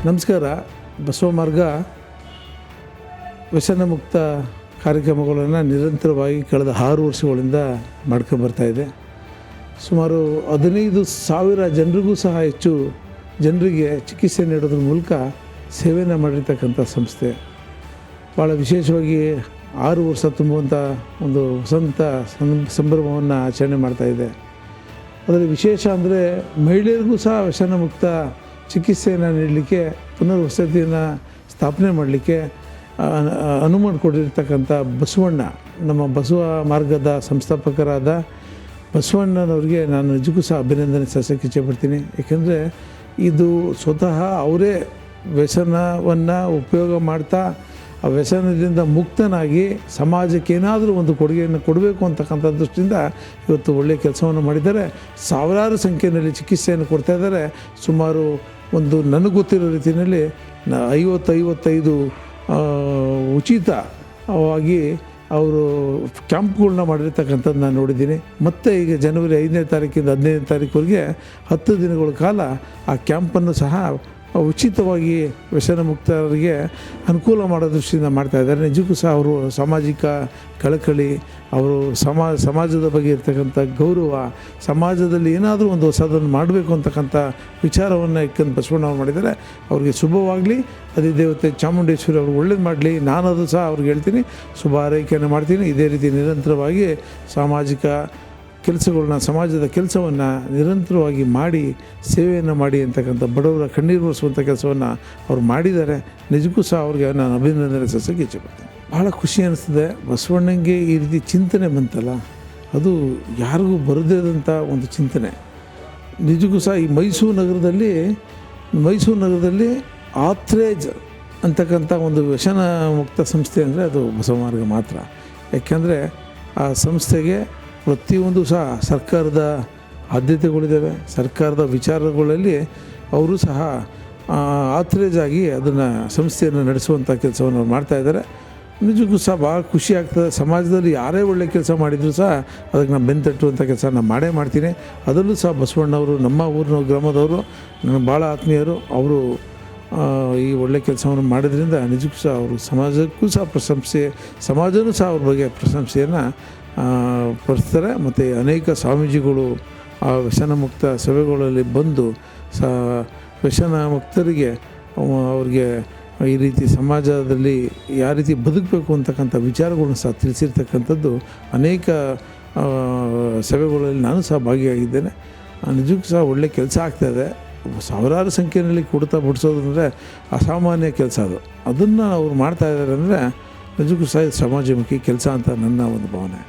ನಮಸ್ಕಾರ. ಬಸವ ಮಾರ್ಗ ವ್ಯಸನ ಮುಕ್ತ ಕಾರ್ಯಕ್ರಮಗಳನ್ನು ನಿರಂತರವಾಗಿ ಕಳೆದ 6 ವರ್ಷಗಳಿಂದ ಮಾಡ್ಕೊಂಬರ್ತಾಯಿದೆ. ಸುಮಾರು 15,000 ಜನರಿಗೂ ಸಹ ಹೆಚ್ಚು ಜನರಿಗೆ ಚಿಕಿತ್ಸೆ ನೀಡೋದ್ರ ಮೂಲಕ ಸೇವೆಯನ್ನು ಮಾಡಿರ್ತಕ್ಕಂಥ ಸಂಸ್ಥೆ. ಭಾಳ ವಿಶೇಷವಾಗಿ 6 ವರ್ಷ ತುಂಬುವಂಥ ಒಂದು ವಸಂತ ಸಂಭ್ರಮವನ್ನು ಆಚರಣೆ ಮಾಡ್ತಾಯಿದೆ. ಅದರಲ್ಲಿ ವಿಶೇಷ ಅಂದರೆ ಮಹಿಳೆಯರಿಗೂ ಸಹ ವ್ಯಸನ ಮುಕ್ತ ಚಿಕಿತ್ಸೆಯನ್ನು ನೀಡಲಿಕ್ಕೆ, ಪುನರ್ವಸತಿಯನ್ನು ಸ್ಥಾಪನೆ ಮಾಡಲಿಕ್ಕೆ ಅನುವು ಮಾಡಿಕೊಟ್ಟಿರ್ತಕ್ಕಂಥ ಬಸವಣ್ಣ, ನಮ್ಮ ಬಸವ ಮಾರ್ಗದ ಸಂಸ್ಥಾಪಕರಾದ ಬಸವಣ್ಣನವ್ರಿಗೆ ನಾನು ನಿಜಕ್ಕೂ ಸಹ ಅಭಿನಂದನೆ ಸಲ್ಲಿಸೋಕ್ಕೆ ಇಚ್ಛೆಪಡ್ತೀನಿ. ಏಕೆಂದರೆ ಇದು ಸ್ವತಃ ಅವರೇ ವ್ಯಸನವನ್ನು ಉಪಯೋಗ ಮಾಡ್ತಾ ಆ ವ್ಯಸನದಿಂದ ಮುಕ್ತನಾಗಿ ಸಮಾಜಕ್ಕೆ ಏನಾದರೂ ಒಂದು ಕೊಡುಗೆಯನ್ನು ಕೊಡಬೇಕು ಅಂತಕ್ಕಂಥ ದೃಷ್ಟಿಯಿಂದ ಇವತ್ತು ಒಳ್ಳೆಯ ಕೆಲಸವನ್ನು ಮಾಡಿದ್ದಾರೆ. ಸಾವಿರಾರು ಸಂಖ್ಯೆಯಲ್ಲಿ ಚಿಕಿತ್ಸೆಯನ್ನು ಕೊಡ್ತಾಯಿದ್ದಾರೆ. ಸುಮಾರು ಒಂದು ನನಗೆ ಗೊತ್ತಿರೋ ರೀತಿಯಲ್ಲಿ 55 ಉಚಿತವಾಗಿ ಅವರು ಕ್ಯಾಂಪ್ಗಳನ್ನ ಮಾಡಿರ್ತಕ್ಕಂಥದ್ದು ನಾನು ನೋಡಿದ್ದೀನಿ. ಮತ್ತು ಈಗ ಜನವರಿ 5ನೇ ತಾರೀಕಿಂದ 15ನೇ ತಾರೀಕುವರೆಗೆ 10 ದಿನಗಳ ಕಾಲ ಆ ಕ್ಯಾಂಪನ್ನು ಸಹ ಉಚಿತವಾಗಿ ವ್ಯಸನ ಮುಕ್ತರಿಗೆ ಅನುಕೂಲ ಮಾಡೋ ದೃಷ್ಟಿಯಿಂದ ಮಾಡ್ತಾಯಿದ್ದಾರೆ. ನಿಜಕ್ಕೂ ಸಹ ಅವರು ಸಾಮಾಜಿಕ ಕಳಕಳಿ, ಅವರು ಸಮಾಜದ ಬಗ್ಗೆ ಇರ್ತಕ್ಕಂಥ ಗೌರವ, ಸಮಾಜದಲ್ಲಿ ಏನಾದರೂ ಒಂದು ಹೊಸದನ್ನು ಮಾಡಬೇಕು ಅಂತಕ್ಕಂಥ ವಿಚಾರವನ್ನು ಇಟ್ಕೊಂಡು ಬಸವಣ್ಣವ್ರು ಮಾಡಿದ್ದಾರೆ. ಅವ್ರಿಗೆ ಶುಭವಾಗಲಿ. ಅಧಿದೇವತೆ ಚಾಮುಂಡೇಶ್ವರಿ ಅವ್ರಿಗೆ ಒಳ್ಳೇದು ಮಾಡಲಿ. ನಾನದು ಸಹ ಅವ್ರಿಗೆ ಹೇಳ್ತೀನಿ, ಶುಭ ಹಾರೈಕೆಯನ್ನು ಮಾಡ್ತೀನಿ. ಇದೇ ರೀತಿ ನಿರಂತರವಾಗಿ ಸಾಮಾಜಿಕ ಕೆಲಸಗಳನ್ನ, ಸಮಾಜದ ಕೆಲಸವನ್ನು ನಿರಂತರವಾಗಿ ಮಾಡಿ ಸೇವೆಯನ್ನು ಮಾಡಿ ಅಂತಕ್ಕಂಥ ಬಡವರ ಕಣ್ಣೀರು ಒರೆಸುವಂಥ ಕೆಲಸವನ್ನು ಅವ್ರು ಮಾಡಿದ್ದಾರೆ. ನಿಜಕ್ಕೂ ಸಹ ಅವ್ರಿಗೆ ನಾನು ಅಭಿನಂದನೆ ಸಲ್ಲಿಸೋಕ್ಕೆ ಇಚ್ಛೆಪಡ್ತೀನಿ. ಭಾಳ ಖುಷಿ ಅನ್ನಿಸ್ತದೆ. ಬಸವಣ್ಣಂಗೆ ಈ ರೀತಿ ಚಿಂತನೆ ಬಂತಲ್ಲ, ಅದು ಯಾರಿಗೂ ಬರದೇದಂಥ ಒಂದು ಚಿಂತನೆ. ನಿಜಕ್ಕೂ ಸಹ ಈ ಮೈಸೂರು ನಗರದಲ್ಲಿ ಆತ್ರೇಜ್ ಅಂತಕ್ಕಂಥ ಒಂದು ವ್ಯಸನ ಮುಕ್ತ ಸಂಸ್ಥೆ ಅಂದರೆ ಅದು ಬಸವ ಮಾರ್ಗ ಮಾತ್ರ. ಯಾಕೆಂದರೆ ಆ ಸಂಸ್ಥೆಗೆ ಪ್ರತಿಯೊಂದು ಸಹ ಸರ್ಕಾರದ ಆದ್ಯತೆಗಳಿದ್ದಾವೆ. ಸರ್ಕಾರದ ವಿಚಾರಗಳಲ್ಲಿ ಅವರು ಸಹ ಆಥರೈಸ್ ಆಗಿ ಅದನ್ನು ಸಂಸ್ಥೆಯನ್ನು ನಡೆಸುವಂಥ ಕೆಲಸವನ್ನು ಅವ್ರು ಮಾಡ್ತಾಯಿದ್ದಾರೆ. ನಿಜಕ್ಕೂ ಸಹ ಭಾಳ ಖುಷಿ ಆಗ್ತದೆ. ಸಮಾಜದಲ್ಲಿ ಯಾರೇ ಒಳ್ಳೆಯ ಕೆಲಸ ಮಾಡಿದರೂ ಸಹ ಅದಕ್ಕೆ ನಾನು ಬೆನ್ತಟ್ಟುವಂಥ ಕೆಲಸ ನಾನು ಮಾಡೇ ಮಾಡ್ತೀನಿ. ಅದರಲ್ಲೂ ಸಹ ಬಸವಣ್ಣವರು ನಮ್ಮ ಊರಿನ ಗ್ರಾಮದವರು, ನನ್ನ ಭಾಳ ಆತ್ಮೀಯರು. ಅವರು ಈ ಒಳ್ಳೆಯ ಕೆಲಸವನ್ನು ಮಾಡೋದ್ರಿಂದ ನಿಜಕ್ಕೂ ಸಹ ಅವರು ಸಮಾಜಕ್ಕೂ ಸಹ ಪ್ರಶಂಸೆ, ಸಮಾಜವೂ ಸಹ ಅವ್ರ ಬಗ್ಗೆ ಪ್ರಶಂಸೆಯನ್ನು ಪಡಿಸ್ತಾರೆ. ಮತ್ತು ಅನೇಕ ಸ್ವಾಮೀಜಿಗಳು ಆ ವ್ಯಸನ ಮುಕ್ತ ಸಭೆಗಳಲ್ಲಿ ಬಂದು ವ್ಯಸನ ಮುಕ್ತರಿಗೆ ಅವ್ರಿಗೆ ಈ ರೀತಿ ಸಮಾಜದಲ್ಲಿ ಯಾವ ರೀತಿ ಬದುಕಬೇಕು ಅಂತಕ್ಕಂಥ ವಿಚಾರಗಳನ್ನ ಸಹ ತಿಳಿಸಿರ್ತಕ್ಕಂಥದ್ದು ಅನೇಕ ಸಭೆಗಳಲ್ಲಿ ನಾನು ಸಹ ಭಾಗಿಯಾಗಿದ್ದೇನೆ. ನಿಜಕ್ಕೂ ಸಹ ಒಳ್ಳೆಯ ಕೆಲಸ ಆಗ್ತಾಯಿದೆ. ಸಾವಿರಾರು ಸಂಖ್ಯೆಯಲ್ಲಿ ಕುಡಿತ ಬಿಡಿಸೋದು ಅಂದರೆ ಅಸಾಮಾನ್ಯ ಕೆಲಸ. ಅದನ್ನು ಅವ್ರು ಮಾಡ್ತಾಯಿದ್ದಾರೆ ಅಂದರೆ ನಿಜಕ್ಕೂ ಸಹ ಸಮಾಜಮುಖಿ ಕೆಲಸ ಅಂತ ನನ್ನ ಒಂದು ಭಾವನೆ.